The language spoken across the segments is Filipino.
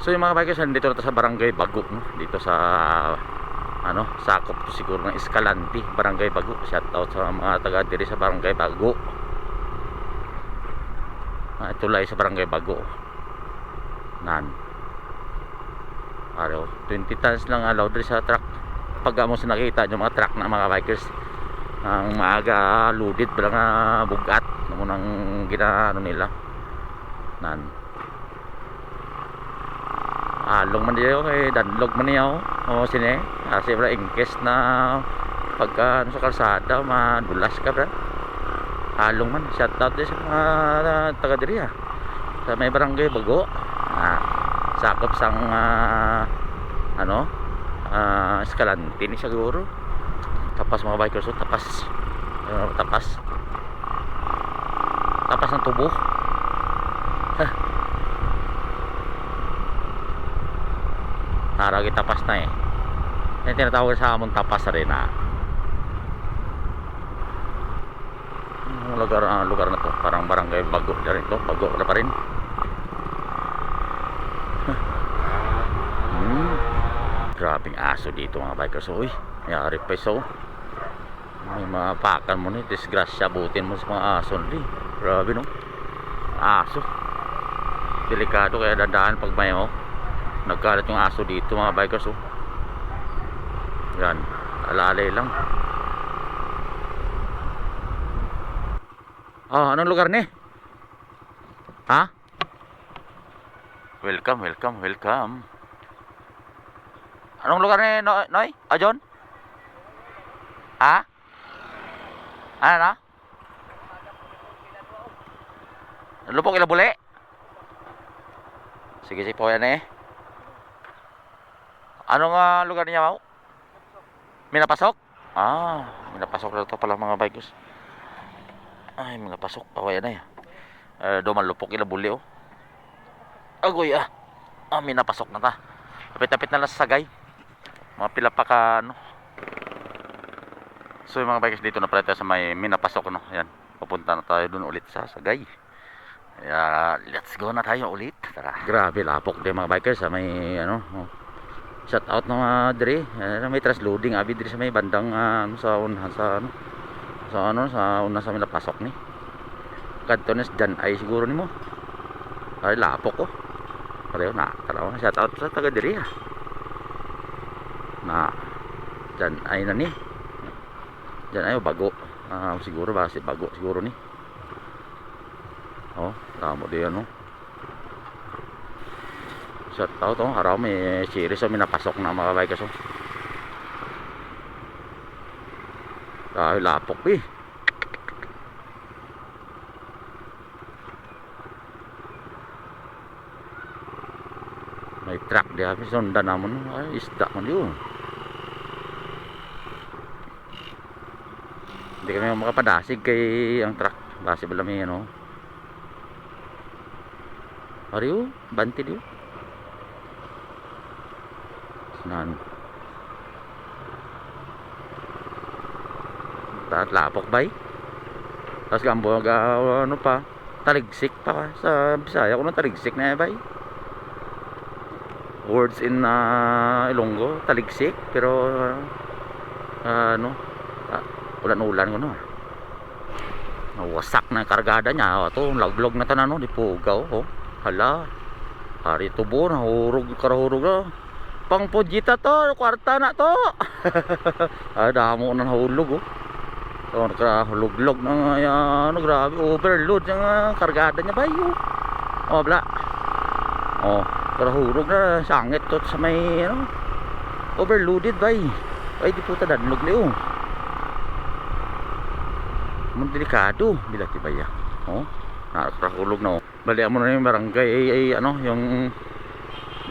So yung mga bikers, dito na sa Barangay Bago, no? Dito sa ano, sakop to siguro ng Escalante, Barangay Bago. Shout out sa mga taga diri sa Barangay Bago. Tulay sa Barangay Bago. Nan. Araw, 20 tons lang allowed diri sa truck. Pag mo sa nakita yung mga truck na mga bikers ang maaga loaded ba nga bugat mo nang ginaano nila. Nan. Along man diyo kay danlog man niya o sine kasi bra ingkes na pagka sa kalsada madulas ka bra. Along man, shout out din sa mga taga diri sa may Barangay Bago. Sakop sang ano Escalante ni siguro. Tapas mga bikers, so tapas tapas ng tubo. Naragi tapas na yung tinatawag sa amon tapas rin lugar na to, parang Barangay Bago na rin to, Bago na pa rin. Grabing aso dito mga bikers. Uy, mayari pa so may mapakan mo ni disgrasya, butin mo sa mga aso ni. Grabe no, aso delikado kaya dadaan pag may nagkalat yung aso dito mga bikers. Yan, alalay lang. Anong lugar ni? Welcome. Anong lugar ni Noy? John? Ano na? Lupok Ilabuli? Sige po yan Anong lugar niya mau? Minapasok? Minapasok na ito pala mga bikers. Ay, minapasok. Yan Duman Lupok Ilabuli Agoy minapasok na ta. Tapit-tapit na lang sa Sagay. Mga pila pa ka So yung mga bikers dito na pala tayo sa may minapasok Yan. Papunta na tayo dun ulit sa Sagay. Let's go na tayo ulit. Tara. Grabe lapok din mga bikers sa may shout out ng mga diri. May transloading abi diri sa may bandang sa una sa minapasok ni. Kantones dyan ay siguro nimo. Ay lapok Pareho na taraw. Shout out sa taga diri dyan ay na ni. Dyan ay Bago. Siguro ba si Bago siguro ni. Tamo diyan Shout out araw may series minapasok na mga bikers dahil lapok may truck diya sundan namon isda man yun. Hindi kami makapadasig kay ang truck base bala may ariyo banti diyo nan lapok bay tapos gambo pa taligsik pa sa Bisaya ko taligsik na bay words in Ilonggo taligsik pero ulan ko wasak na kargada niya to laglog na tanan di pugaw hala hari tubo na hurog pang pujita to kwarta na to damo na nahulog nakahuluglog na grabe overload ng kargada niya bayo bla karahurog na sangit to sa may overloaded bay di puta danlog liyo delikado bila tibaya nakarahulog na balian mo na yung barangay yung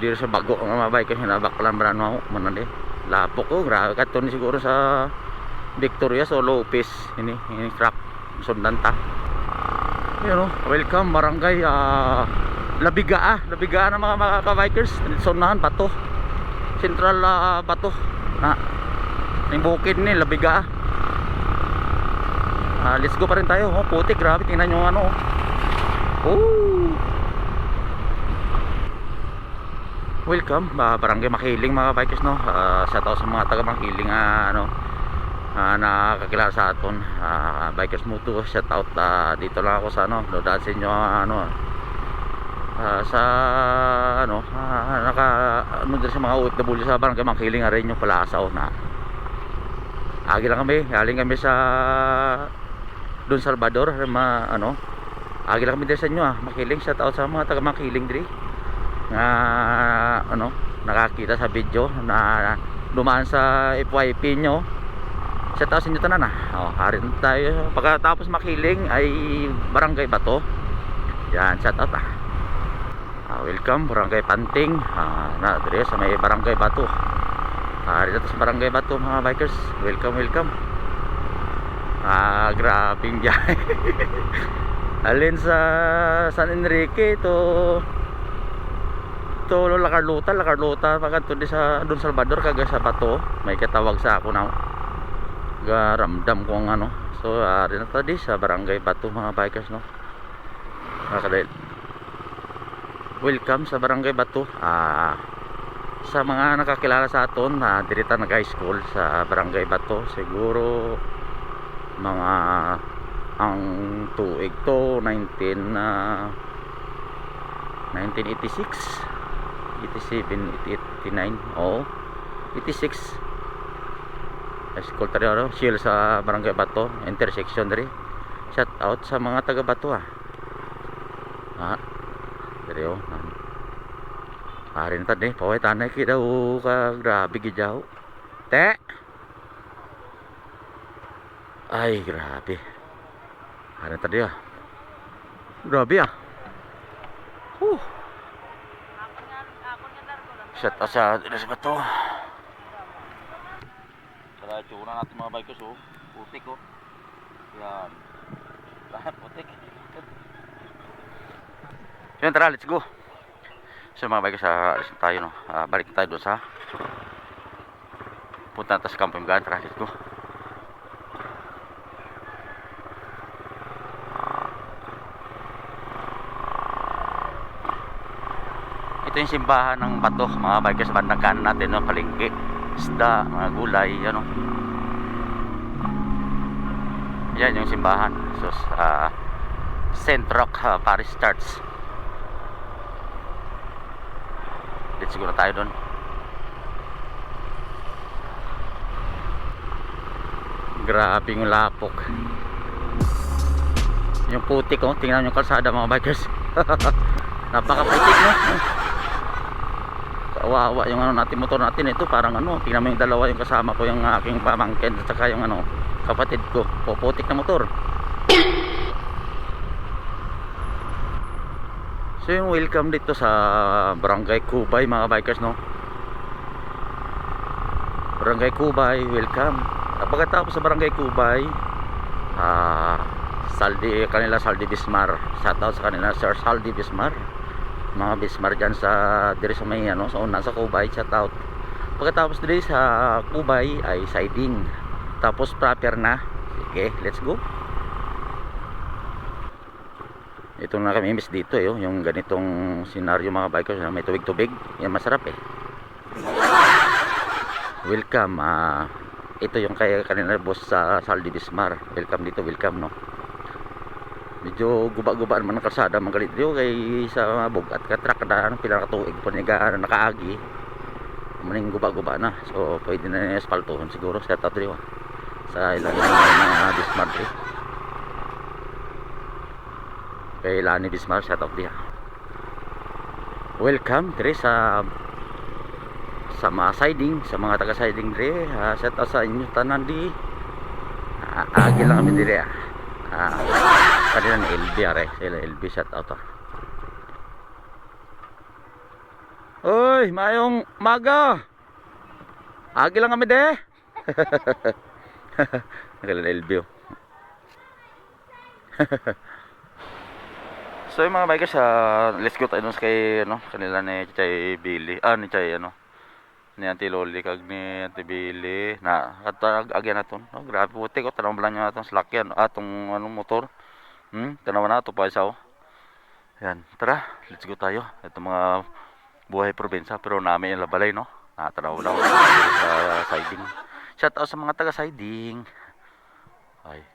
dito sa Bago ang mga bike kasi nabaklan brano manade lapok grabe katon siguro sa Victoria so Lopez ini truck sundan ta welcome barangay Labiga ng mga bikers sonahan Bato Central Bato yung bukid ni Labiga let's go pa rin tayo putik grabe tingnan nyo welcome Barangay Makiling mga bikers no. Shout out sa mga taga Makiling nakakilala sa aton bikers mutuo. Shout out dito lang ako sa dodaan sa inyo sa din sa mga OFW sa Barangay Makiling rin yung Palasaw na agi lang kami, galing kami sa Don Salvador agi lang kami din sa inyo Makiling. Shout out sa mga taga Makiling diri nakakita sa video na dumaan sa FYP nyo. Shout out sa inyo tanan harin tayo. Pagkatapos Makiling ay Barangay Bato, yan shout out welcome Barangay Panting na dire sa may Barangay Bato. Dito sa Barangay Bato mga bikers, welcome. Grabing biyahe alin sa San Enrique to Lacarlota pagkanto di sa Don Salvador kaga sa Bato. May katawag sa ako na garamdam ko ang so rin na di sa Barangay Bato mga bikers no. Welcome sa Barangay Bato. Sa mga nakakilala sa aton dirita nag high school sa Barangay Bato, siguro mga ang tuig to 1986 87, 89 86 school tayo shield sa Barangay Bato intersection diri. Shout out sa mga taga Bato diri rin tadi paway tanay kita ka grabe gijaw te ay grabe rin tadi grabe shout out sa Bato. Tara tsura natin mga bikers putik yan lahat putik yun. Tara let's go. So mga bikers alisin tayo balik tayo doon sa punta natin sa Campo Imgan. Tara let's go. Ito yung simbahan ng Bato mga bikers sa bandang kanan natin palengke, isda, mga gulay yan yung simbahan. So Saint Roch Parish Church. Let's go na tayo doon. Grabe yung lapok, yung putik tingnan yung kalsada mga bikers napakaputik kawawa yung natin motor natin. Ito parang tingnan mo yung dalawa yung kasama ko, yung aking pamangkin at saka yung kapatid ko, puputik na motor. So yung welcome dito sa Barangay Cubay mga bikers Barangay Cubay, welcome. Pagkatapos sa Barangay Cubay Saldi Bismar. Shout out sa kanila Sir Saldi Bismar, mga Bismar dyan sa diri sa may sa una sa Cubay. Shout out. Pagkatapos diri sa Cubay ay siding, tapos proper na. Sige let's go. Ito na kami imbis dito yung ganitong senaryo mga bikers may tubig yan masarap welcome. Ito yung kay kanina boss sa Saldi Bismar, welcome dito, welcome medyo guba-guba naman ang kalsada magalit dito kay sa bugat ka truck na pila ka tuig po niya nakaagi maning guba-guba na, so pwede na espaltohon siguro. Set out dito sa ilalim ng mga Bismar dito kay Lani Bismar. Set out dito, welcome dito sa mga siding, sa mga taga siding dito. Set out sa inyo tanan di agi lang kami dito kanina ni LB sila LB. Set out oy mayong maga agi lang kami de kanina LB so yung mga bikers let's go tayo sa kay kanila ni Chay Billy ni Chay ni Auntie Loli kag ni Auntie Billy na katag agyan naton grabe putik tanaw lang niya atong salakyan atong motor tanaw na to pa isa yan. Tara let's go tayo. Ito mga buhay probinsya pero namin yung labalay no. Natanaw daw sa siding. Shout out sa mga taga siding. Ay.